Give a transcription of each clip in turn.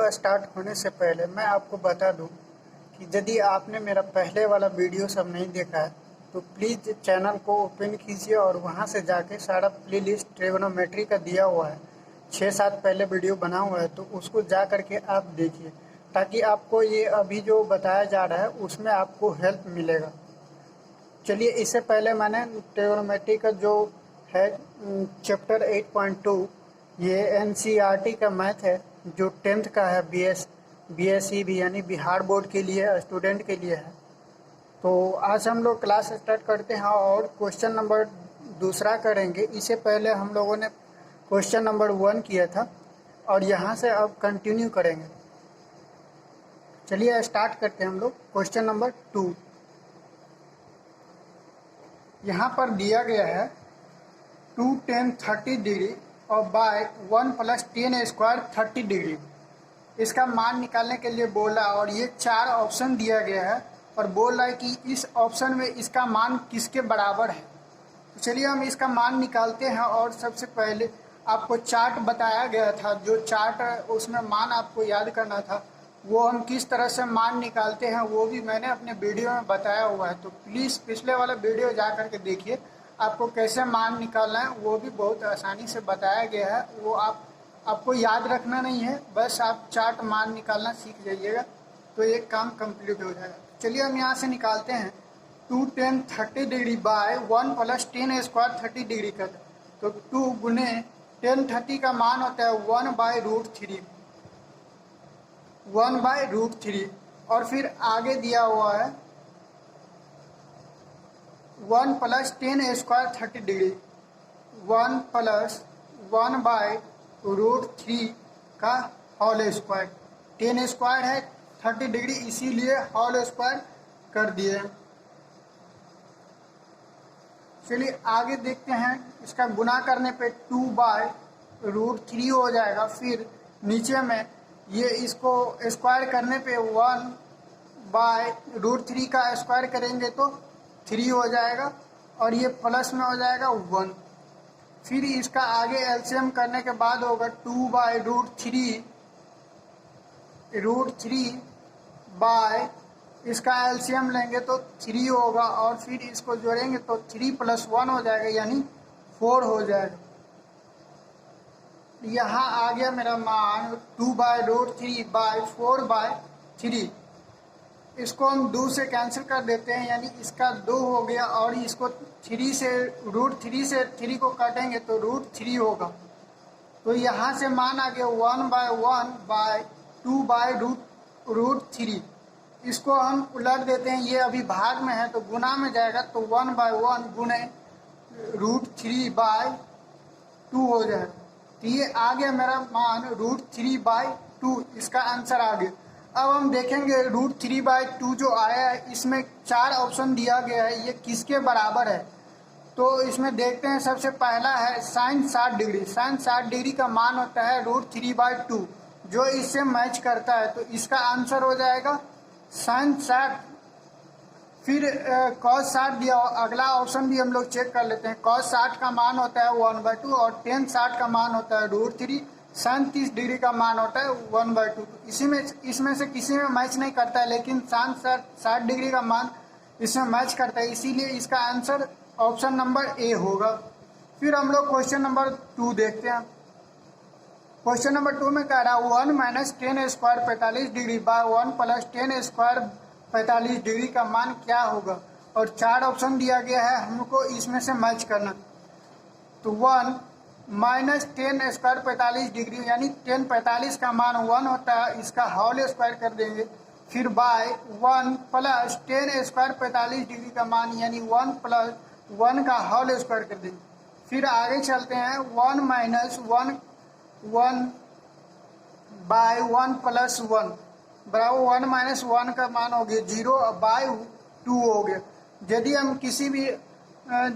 Video start होने से पहले मैं आपको बता दूं कि यदि आपने मेरा पहले वाला वीडियो सब नहीं देखा है तो प्लीज़ चैनल को ओपन कीजिए और वहां से जाके सारा प्लेलिस्ट ट्रिग्नोमेट्री का दिया हुआ है। 6-7 पहले वीडियो बना हुआ है तो उसको जा करके आप देखिए, ताकि आपको ये अभी जो बताया जा रहा है उसमें आपको हेल्प मिलेगा। चलिए, इससे पहले मैंने ट्रिग्नोमेट्री का जो है चैप्टर 8.2, ये एनसीईआरटी का मैथ है जो 10th का है, बीएसई भी यानी बिहार बोर्ड के लिए स्टूडेंट के लिए है। तो आज हम लोग क्लास स्टार्ट करते हैं और क्वेश्चन नंबर दूसरा करेंगे। इससे पहले हम लोगों ने क्वेश्चन नंबर 1 किया था और यहाँ से अब कंटिन्यू करेंगे। चलिए स्टार्ट करते हैं हम लोग क्वेश्चन नंबर 2। यहाँ पर दिया गया है 2 tan 30 डिग्री और बाय 1 + tan स्क्वायर 30 डिग्री। इसका मान निकालने के लिए बोला और ये 4 ऑप्शन दिया गया है और बोल रहा है कि इस ऑप्शन में इसका मान किसके बराबर है। तो चलिए हम इसका मान निकालते हैं। और सबसे पहले आपको चार्ट बताया गया था, जो चार्ट उसमें मान आपको याद करना था, वो हम किस तरह से मान निकालते हैं वो भी मैंने अपने वीडियो में बताया हुआ है। तो प्लीज़ पिछले वाला वीडियो जा कर के देखिए, आपको कैसे मान निकालना है वो भी बहुत आसानी से बताया गया है। वो आपको याद रखना नहीं है, बस आप चार्ट मान निकालना सीख जाइएगा तो एक काम कंप्लीट हो जाएगा। चलिए हम यहाँ से निकालते हैं 2 tan 30 degree by 1 + tan square 30 degree का। तो 2 गुने tan 30 का मान होता है 1/√3, 1/√3। और फिर आगे दिया हुआ है 1 + tan स्क्वायर 30 डिग्री, 1 + 1/√3 का होल स्क्वायर। tan स्क्वायर है 30 डिग्री, इसीलिए होल स्क्वायर कर दिए। चलिए आगे देखते हैं। इसका गुना करने पे 2/√3 हो जाएगा। फिर नीचे में ये इसको स्क्वायर करने पे 1/√3 का स्क्वायर करेंगे तो 3 हो जाएगा और ये प्लस में हो जाएगा 1। फिर इसका आगे एलसीएम करने के बाद होगा 2/√3 बाय, इसका एलसीएम लेंगे तो 3 होगा और फिर इसको जोड़ेंगे तो 3 + 1 हो जाएगा यानी 4 हो जाएगा। यहाँ आ गया मेरा मान 2/√3 बाय 4/3। इसको हम 2 से कैंसिल कर देते हैं यानी इसका 2 हो गया और इसको 3 से √3 से 3 को काटेंगे तो √3 होगा। तो यहाँ से मान आ गया 1/1 बाय 2/√3। इसको हम उलट देते हैं, ये अभी भाग में है तो गुना में जाएगा तो 1/1 गुने √3/2 हो जाएगा। तो ये आ गया मेरा मान √3/2। इसका आंसर आ गया। अब हम देखेंगे √3/2 जो आया है इसमें 4 ऑप्शन दिया गया है, ये किसके बराबर है। तो इसमें देखते हैं। सबसे पहला है sin 60 डिग्री। sin 60 डिग्री का मान होता है √3/2, जो इससे मैच करता है तो इसका आंसर हो जाएगा sin 60। फिर cos 60 दिया। अगला ऑप्शन भी हम लोग चेक कर लेते हैं। cos 60 का मान होता है 1/2 और tan 60 का मान होता है √3। sin 30 डिग्री का मान होता है 1/2। इसमें से किसी में मैच नहीं करता है, लेकिन sin 60 डिग्री का मान इसमें मैच करता है, इसीलिए इसका आंसर ऑप्शन नंबर ए होगा। फिर हम लोग क्वेश्चन नंबर 2 देखते हैं। क्वेश्चन नंबर 2 में कह रहा है 1 - tan square 45 degree by 1 + tan square 45 degree का मान क्या होगा। और 4 ऑप्शन दिया गया है, हमको इसमें से मैच करना। तो 1 - tan स्क्वायर 45 डिग्री यानी tan 45 का मान 1 होता है, इसका होल स्क्वायर कर देंगे। फिर बाय 1 + tan स्क्वायर 45 डिग्री का मान यानी 1 + 1 का होल स्क्वायर कर देंगे। फिर आगे चलते हैं 1 - 1 बाय 1 + 1 बराबर 1 - 1 का मान हो गया 0 बाय 2 हो गया। यदि हम किसी भी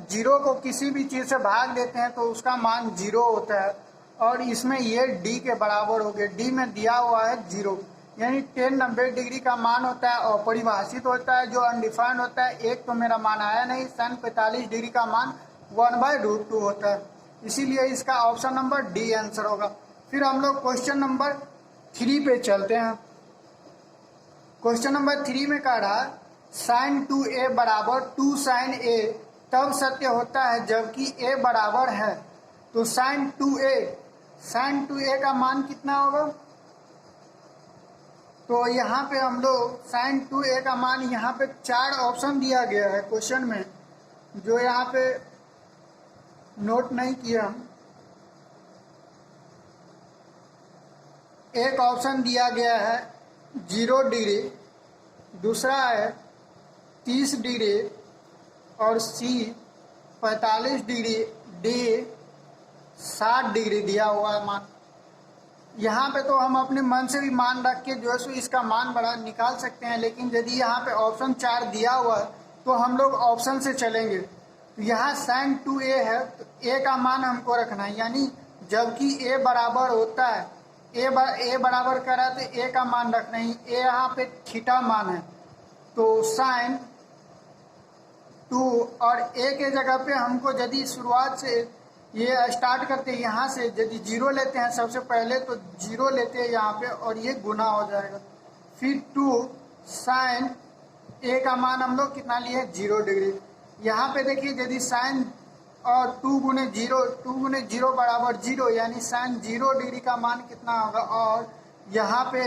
0 को किसी भी चीज़ से भाग देते हैं तो उसका मान 0 होता है और इसमें ये d के बराबर हो गया। d में दिया हुआ है 0 यानी tan 90 डिग्री का मान होता है अपरिभाषित होता है, जो अनडिफाइंड होता है। एक तो मेरा मान आया नहीं। sin 45 डिग्री का मान 1/√2 होता है, इसीलिए इसका ऑप्शन नंबर डी आंसर होगा। फिर हम लोग क्वेश्चन नंबर 3 पे चलते हैं। क्वेश्चन नंबर 3 में कह रहा है साइन 2a बराबर 2 साइन a तब सत्य होता है जबकि a बराबर है। तो साइन 2a का मान कितना होगा? तो यहाँ पे हम लोग साइन 2a का मान, यहाँ पे 4 ऑप्शन दिया गया है क्वेश्चन में, जो यहाँ पे नोट नहीं किया हम। एक ऑप्शन दिया गया है 0 डिग्री, दूसरा है 30 डिग्री और सी 45 डिग्री, डी 60 डिग्री दिया हुआ है मान। यहाँ पे तो हम अपने मन से भी मान रख के जो है सो इसका मान बड़ा निकाल सकते हैं, लेकिन यदि यहाँ पे ऑप्शन 4 दिया हुआ है तो हम लोग ऑप्शन से चलेंगे। तो यहाँ साइन 2a है तो a का मान हमको रखना है, यानी जबकि a बराबर होता है, a बराबर करा तो a का मान रखना ही, a यहाँ पे थीटा मान है। तो साइन 2 और a के जगह पे हमको यदि शुरुआत से ये स्टार्ट करते हैं, यहाँ से यदि 0 लेते हैं सबसे पहले, तो 0 लेते हैं यहाँ पे और ये गुना हो जाएगा। फिर 2 साइन a का मान हम लोग कितना लिए? 0 डिग्री। यहाँ पे देखिए यदि साइन और 2 गुने 0 बराबर 0, यानी साइन 0 डिग्री का मान कितना होगा? और यहाँ पे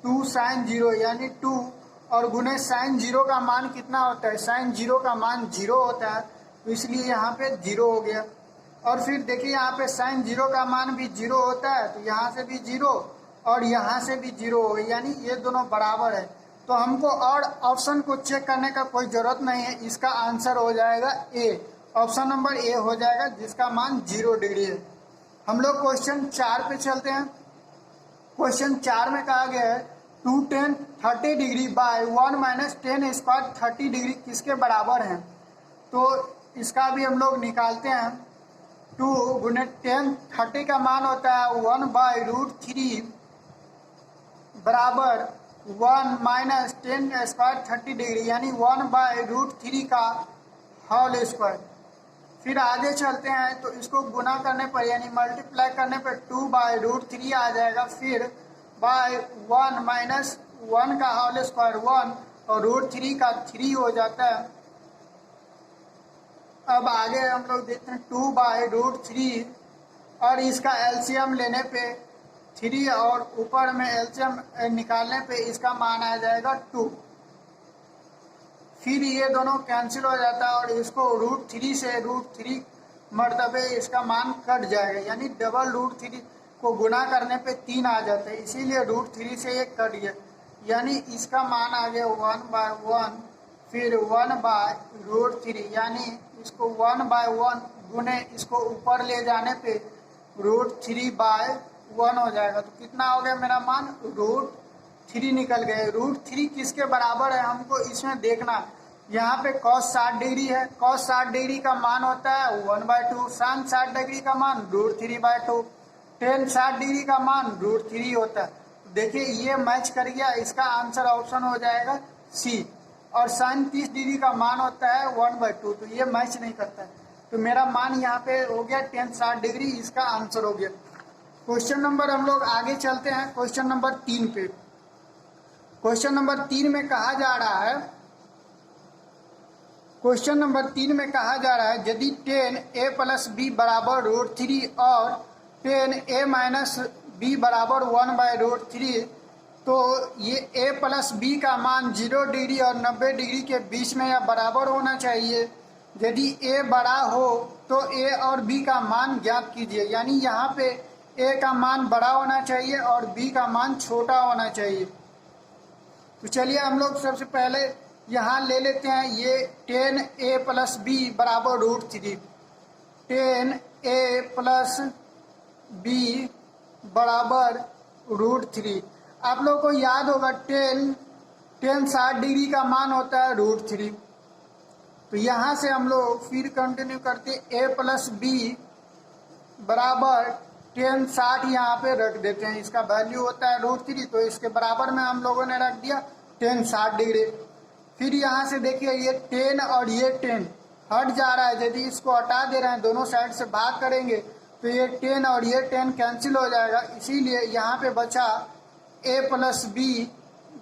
2 साइन 0 यानी 2 और गुने साइन 0 का मान कितना होता है? साइन 0 का मान 0 होता है, तो इसलिए यहाँ पे 0 हो गया। और फिर देखिए यहाँ पे साइन 0 का मान भी 0 होता है, तो यहाँ से भी 0 और यहाँ से भी 0 हो गई, यानी ये दोनों बराबर है। तो हमको और ऑप्शन को चेक करने का कोई ज़रूरत नहीं है, इसका आंसर हो जाएगा ए, ऑप्शन नंबर ए हो जाएगा, जिसका मान 0 डिग्री है। हम लोग क्वेश्चन 4 पे चलते हैं। क्वेश्चन 4 में कहा गया है 2 tan 30 degree by 1 minus 10 square 30 degree किसके बराबर हैं? तो इसका भी हम लोग निकालते हैं। 2 गुने 10 30 का मान होता है 1/√3 बराबर 1 माइनस 10 स्क्वायर 30 डिग्री, यानी 1/√3 का होल स्क्वायर। फिर आगे चलते हैं तो इसको गुना करने पर यानी मल्टीप्लाई करने पर 2/√3 आ जाएगा, फिर बाय 1 माइनस 1 का होल स्क्वायर 1 और √3 का 3 हो जाता है। अब आगे हम लोग देखते हैं 2/√3 और इसका एलसीएम लेने पे 3 और ऊपर में एलसीएम निकालने पे इसका मान आ जाएगा 2। फिर ये दोनों कैंसिल हो जाता है और इसको √3 से √3 मरतबे इसका मान कट जाएगा, यानी डबल √3 को गुना करने पे 3 आ जाता है, इसीलिए √3 से ये कट गया, यानी इसका मान आ गया 1/1, फिर 1/√3, यानी इसको 1/1 गुने इसको ऊपर ले जाने पे √3/1 हो जाएगा। तो कितना हो गया मेरा मान? √3 निकल गए। √3 किसके बराबर है हमको इसमें देखना। यहाँ पे cos 60 डिग्री है, cos 60 डिग्री का मान होता है 1/2, sin 60 डिग्री का मान √3/2, tan 60 डिग्री का मान √3 होता है। देखिए ये मैच कर गया, इसका आंसर ऑप्शन हो जाएगा सी। और sin 30 डिग्री का मान होता है 1/2, तो ये मैच नहीं करता है, तो मेरा मान यहाँ पे हो गया tan 60 डिग्री, इसका आंसर हो गया। क्वेश्चन नंबर हम लोग आगे चलते हैं क्वेश्चन नंबर 3 पे। क्वेश्चन नंबर 3 में कहा जा रहा है, क्वेश्चन नंबर 3 में कहा जा रहा है यदि tan a प्लस b बराबर √3 और tan a माइनस b बराबर 1/√3, तो ये a प्लस b का मान 0 डिग्री और 90 डिग्री के बीच में या बराबर होना चाहिए। यदि a बड़ा हो तो a और b का मान ज्ञात कीजिए, यानी यहाँ पे a का मान बड़ा होना चाहिए और b का मान छोटा होना चाहिए। तो चलिए हम लोग सबसे पहले यहाँ ले लेते हैं ये tan a प्लस b बराबर √3, tan a प्लस b बराबर √3। आप लोग को याद होगा tan 60 डिग्री का मान होता है √3। तो यहाँ से हम लोग फिर कंटिन्यू करते a प्लस b बराबर tan 60 यहाँ पे रख देते हैं, इसका वैल्यू होता है √3, तो इसके बराबर में हम लोगों ने रख दिया tan 60 डिग्री। फिर यहाँ से देखिए ये tan और ये tan हट जा रहा है, यदि इसको हटा दे रहे हैं दोनों साइड से भाग करेंगे तो ये tan और ये tan कैंसिल हो जाएगा, इसीलिए यहाँ पे बचा ए प्लस बी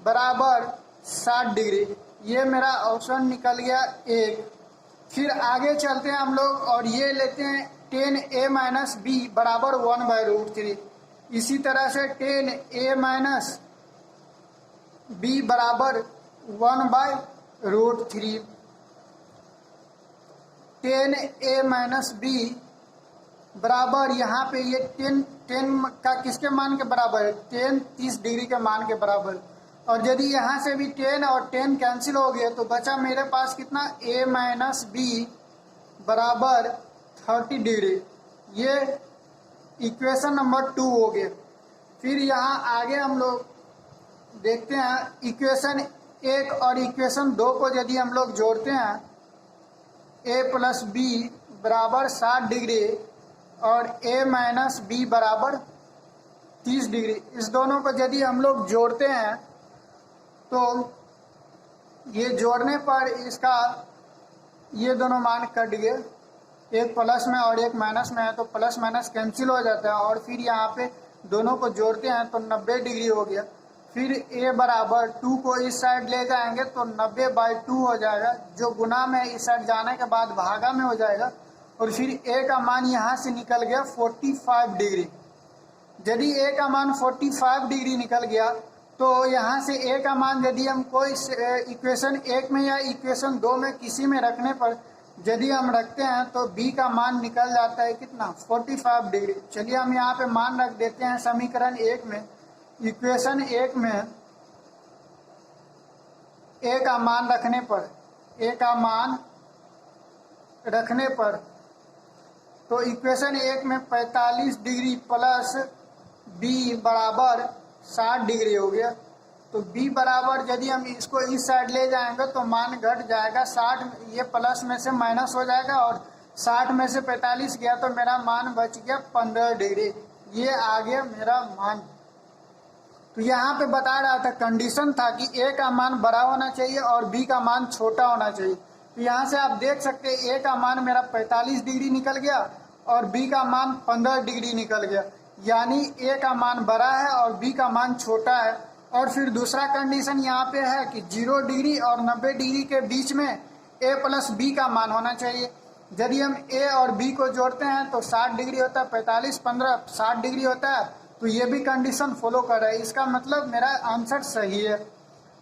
बराबर 60 डिग्री। ये मेरा ऑप्शन निकल गया एक। फिर आगे चलते हैं हम लोग और ये लेते हैं 10a माइनस बी बराबर 1/√3। इसी तरह से 10a माइनस बी बराबर 1/√3। 10a माइनस बी बराबर यहाँ पे ये 10 का किसके मान के बराबर है? 10 30 डिग्री के मान के बराबर। और यदि यहाँ से भी 10 और 10 कैंसिल हो गया तो बचा मेरे पास कितना? a माइनस बी बराबर 30 डिग्री। ये इक्वेशन नंबर 2 हो गया। फिर यहाँ आगे हम लोग देखते हैं इक्वेशन 1 और इक्वेशन 2 को यदि हम लोग जोड़ते हैं, a प्लस बी बराबर 60 डिग्री और a माइनस बी बराबर 30 डिग्री, इस दोनों को यदि हम लोग जोड़ते हैं तो ये जोड़ने पर इसका ये दोनों मान कट गए, एक प्लस में और एक माइनस में है तो प्लस माइनस कैंसिल हो जाता है। और फिर यहाँ पे दोनों को जोड़ते हैं तो 90 डिग्री हो गया। फिर a बराबर 2 को इस साइड ले जाएंगे तो 90/2 हो जाएगा, जो गुना में इस साइड जाने के बाद भागा में हो जाएगा। और फिर a का मान यहाँ से निकल गया 45 डिग्री। यदि a का मान 45 डिग्री निकल गया तो यहाँ से a का मान यदि हम कोई इक्वेशन 1 में या इक्वेशन 2 में किसी में रखने पर यदि हम रखते हैं तो b का मान निकल जाता है कितना? 45 डिग्री। चलिए हम यहाँ पे मान रख देते हैं समीकरण 1 में। इक्वेशन 1 में a का मान रखने पर तो इक्वेशन 1 में 45 डिग्री प्लस b बराबर 60 डिग्री हो गया। तो b बराबर यदि हम इसको इस साइड ले जाएंगे तो मान घट जाएगा, 60 ये प्लस में से माइनस हो जाएगा और 60 में से 45 गया तो मेरा मान बच गया 15 डिग्री। ये आ गया मेरा मान। तो यहाँ पे बता रहा था, कंडीशन था कि a का मान बड़ा होना चाहिए और b का मान छोटा होना चाहिए। तो यहाँ से आप देख सकते हैं a का मान मेरा 45 डिग्री निकल गया और b का मान 15 डिग्री निकल गया, यानी a का मान बड़ा है और b का मान छोटा है। और फिर दूसरा कंडीशन यहाँ पे है कि 0 डिग्री और 90 डिग्री के बीच में a प्लस b का मान होना चाहिए। यदि हम a और b को जोड़ते हैं तो 60 डिग्री होता है, 45 15 60 डिग्री होता है। तो ये भी कंडीशन फॉलो कर रहा है, इसका मतलब मेरा आंसर सही है।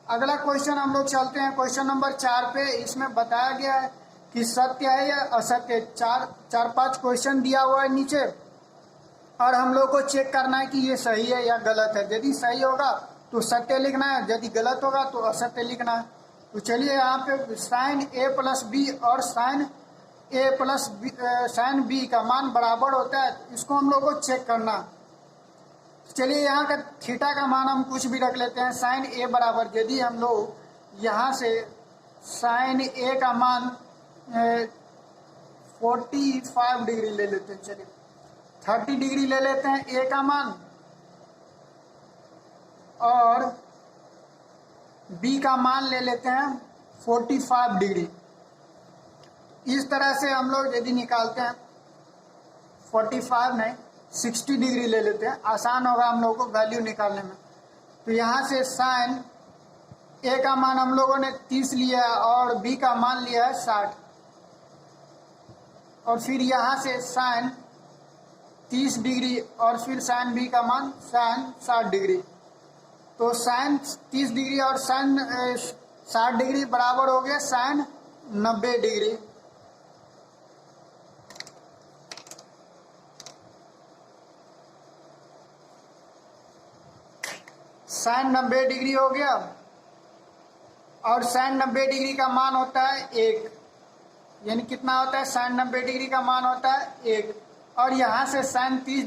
अगला क्वेश्चन हम लोग चलते हैं क्वेश्चन नंबर 4 पे। इसमें बताया गया है कि सत्य है या असत्य। 4-5 क्वेश्चन दिया हुआ है नीचे और हम लोग को चेक करना है कि ये सही है या गलत है। यदि सही होगा तो सत्य लिखना है, यदि गलत होगा तो असत्य लिखना है। तो चलिए यहाँ पे साइन a प्लस बी और sine a plus sine b का मान बराबर होता है, इसको हम लोग को चेक करना। चलिए यहाँ का थीटा का मान हम कुछ भी रख लेते हैं। साइन a बराबर, यदि हम लोग यहाँ से साइन a का मान 45 डिग्री ले लेते हैं, चलिए 30 डिग्री ले लेते हैं a का मान और b का मान ले लेते हैं 45 डिग्री। इस तरह से हम लोग यदि निकालते हैं 45 नहीं 60 डिग्री ले लेते हैं, आसान होगा हम लोगों को वैल्यू निकालने में। तो यहाँ से साइन a का मान हम लोगों ने 30 लिया है और b का मान लिया है 60, और फिर यहाँ से साइन 30 डिग्री और फिर साइन b का मान साइन 60 डिग्री। तो साइन 30 डिग्री और साइन 60 डिग्री बराबर हो गया साइन 90 डिग्री। साइन 90 डिग्री हो गया और साइन 90 डिग्री का मान होता है 1, यानी कितना होता है? साइन 90 डिग्री का मान होता है 1। और यहाँ से साइन 30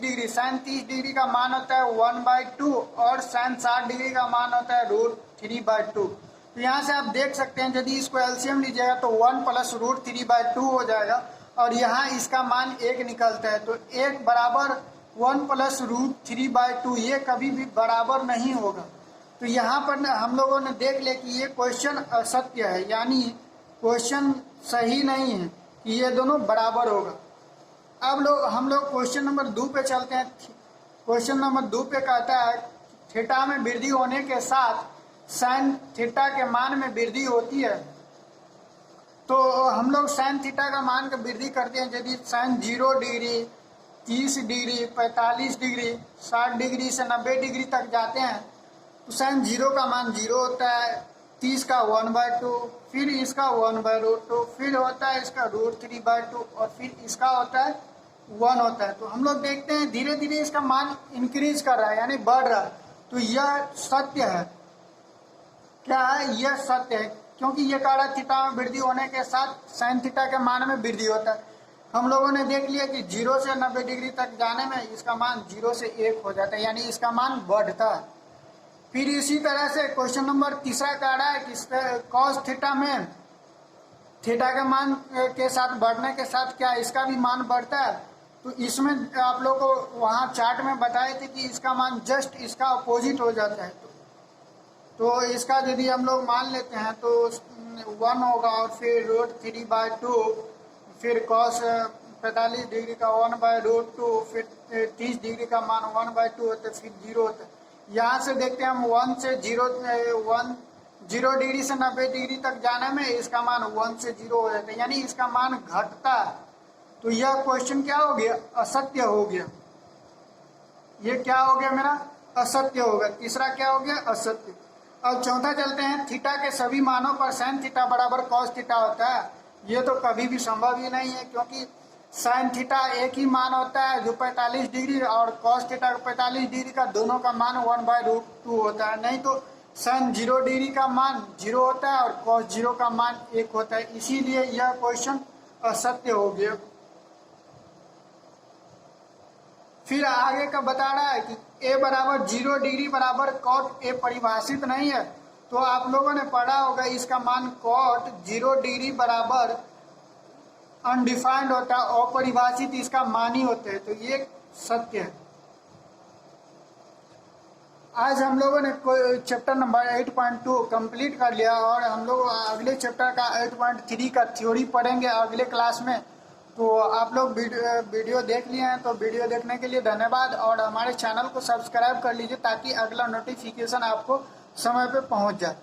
डिग्री का मान होता है 1/2 और साइन 60 डिग्री का मान होता है √3/2। तो यहाँ से आप देख सकते हैं यदि इसको एलसीएम लीजिएगा तो 1 + √3/2 हो जाएगा और यहाँ इसका मान 1 निकलता है। तो 1 बराबर 1 + √3/2, ये कभी भी बराबर नहीं होगा। तो यहाँ पर हम लोगों ने देख लिया कि ये क्वेश्चन असत्य है, यानी क्वेश्चन सही नहीं है कि ये दोनों बराबर होगा। अब हम लोग क्वेश्चन नंबर 2 पे चलते हैं। क्वेश्चन नंबर 2 पे कहता है थीटा में वृद्धि होने के साथ साइन थीटा के मान में वृद्धि होती है। तो हम लोग साइन थीटा का मान का वृद्धि करते हैं। यदि sine 0 degree, 30 degree, 45 degree, 60 degree से 90 डिग्री तक जाते हैं तो साइन 0 का मान 0 होता है, 30 का 1/2, फिर इसका 1/√2, फिर होता है इसका √3/2 और फिर इसका होता है 1 होता है। तो हम लोग देखते हैं धीरे धीरे इसका मान इंक्रीज कर रहा है, यानी बढ़ रहा है। तो यह सत्य है। क्या है? यह सत्य है, क्योंकि यह कह रहा है थीटा में वृद्धि होने के साथ साइन थीटा के मान में वृद्धि होता है। हम लोगों ने देख लिया कि 0 से 90 डिग्री तक जाने में इसका मान 0 से 1 हो जाता है, यानी इसका मान बढ़ता है। फिर इसी तरह से क्वेश्चन नंबर तीसरा कह रहा है कि कॉस थीटा में थीटा के मान के साथ बढ़ने के साथ क्या इसका भी मान बढ़ता है। तो इसमें आप लोग को वहाँ चार्ट में बताए थे कि इसका मान जस्ट इसका अपोजिट हो जाता है। तो इसका यदि हम लोग मान लेते हैं तो 1 होगा और फिर √3/2, फिर कॉस 45 डिग्री का 1/√2, फिर 30 डिग्री का मान 1/2 होता है, फिर 0 होता है। यहाँ से देखते हैं हम 0 डिग्री से 90 डिग्री तक जाने में इसका मान 1 से 0 हो जाता है, यानी इसका मान घटता है। तो यह क्वेश्चन क्या हो गया? असत्य हो गया। ये क्या हो गया मेरा? असत्य होगा। तीसरा क्या हो गया? असत्य। अब चौथा चलते हैं, थीटा के सभी मानों पर साइन थीटा बराबर कॉस थीटा होता है। ये तो कभी भी संभव ही नहीं है, क्योंकि साइन थीटा एक ही मान होता है जो 45 डिग्री और कॉस थीटा 45 डिग्री का दोनों का मान 1/√2 होता है। नहीं तो साइन 0 डिग्री का मान 0 होता है और कॉस 0 का मान 1 होता है। इसीलिए यह क्वेश्चन असत्य हो गया। फिर आगे का बता रहा है कि a बराबर 0 डिग्री बराबर कॉट a परिभाषित नहीं है। तो आप लोगों ने पढ़ा होगा इसका मान कॉट 0 डिग्री बराबर अनडिफाइंड होता है, अपरिभाषित इसका मान ही होते हैं। तो ये सत्य है। आज हम लोगों ने चैप्टर नंबर 8.2 कंप्लीट कर लिया और हम लोग अगले चैप्टर का 8.3 का थ्योरी पढ़ेंगे अगले क्लास में। तो आप लोग वीडियो देख लिए हैं, तो वीडियो देखने के लिए धन्यवाद और हमारे चैनल को सब्सक्राइब कर लीजिए ताकि अगला नोटिफिकेशन आपको समय पे पहुंच जाए।